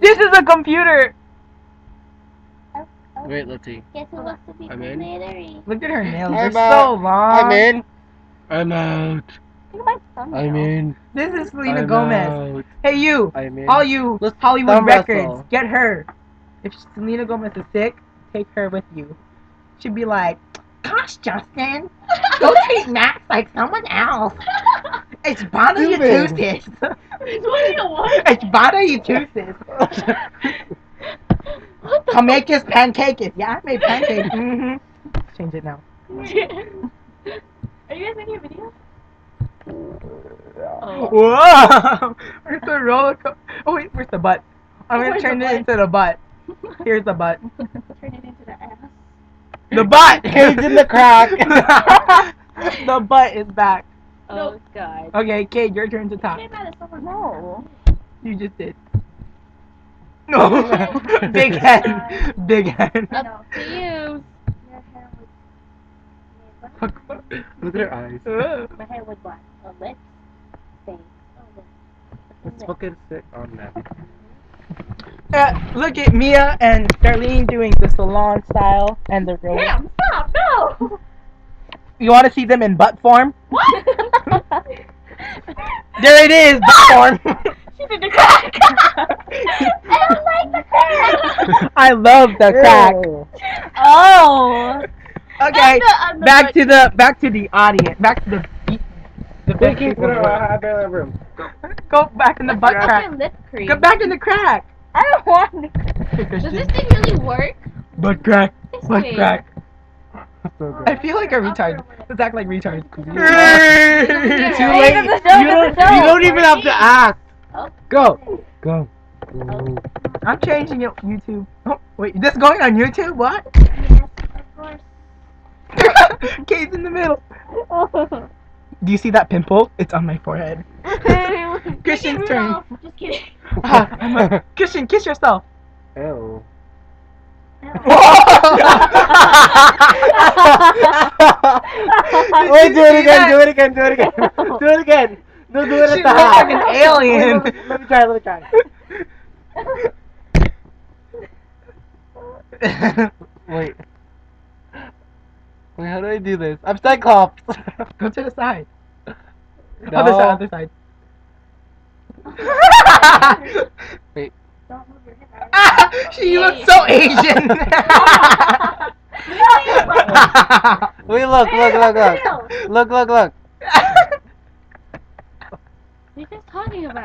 This is a computer. Wait, let's see. Guess who wants to be I'm in. glittery? Look at her nails. I'm They're out. so long. I'm in. I'm out. Look at my thumbnail. I'm in. This is Selena I'm Gomez. out. Hey, you. I'm in. All you Let's Hollywood thumb records, wrestle. get her. If Selena Gomez is sick, take her with you. She'd be like, "Gosh, Justin, go treat Max like someone else. It's bother your Stupid. tooths. What? It's bother your tooths. I'll make his pancakes. Yeah, I made pancakes. Change it now. Are you guys making a video? Oh. Whoa! Where's the roller coaster? Oh wait, where's the butt? I'm gonna Where's turn the it butt? into the butt. Here's the butt. Turn it into the ass. The butt! Cade's in the crack. The butt is back. Oh god. Okay, Kate, your turn to talk. No. You just did. No! Big head. Big head. Up to you. Look at her eyes. My hair was black. A lip. Face. Let's fucking sit on that. Look at Mia and Darlene doing the salon style and the roll. Damn, stop, no! You want to see them in butt form? What? There it is, butt form. She did the crack. I don't like the crack. I love the crack. Ew. Oh. Okay, I'm the back to the audience. Back to the big Keith, people. I barely have room. Go back in the butt crack. Lip cream. Go back in the crack. I don't want to. Does this thing really work? Butt crack. This Butt thing. crack. So I good. feel like a retard. Let's act like retards. Too Too late. End of the show, You don't even have to act. Oh. Go. Go. I'm changing it YouTube. Oh, wait, this going on YouTube? What? Yes, of course. Kate's in the middle. Do you see that pimple? It's on my forehead. Christian's turn. No, just kidding. Christian, kiss yourself. Ew. Wait, do it again, do it again, do it again. Do it again. No, do it She at the looks half. like an alien. Wait, let me try, let me try. Wait. Wait, how do I do this? I'm Cyclops. Go to the side. No. Other side. Wait. Don't move your head. She looks so Asian. Wait, look. Look. What are you guys talking about?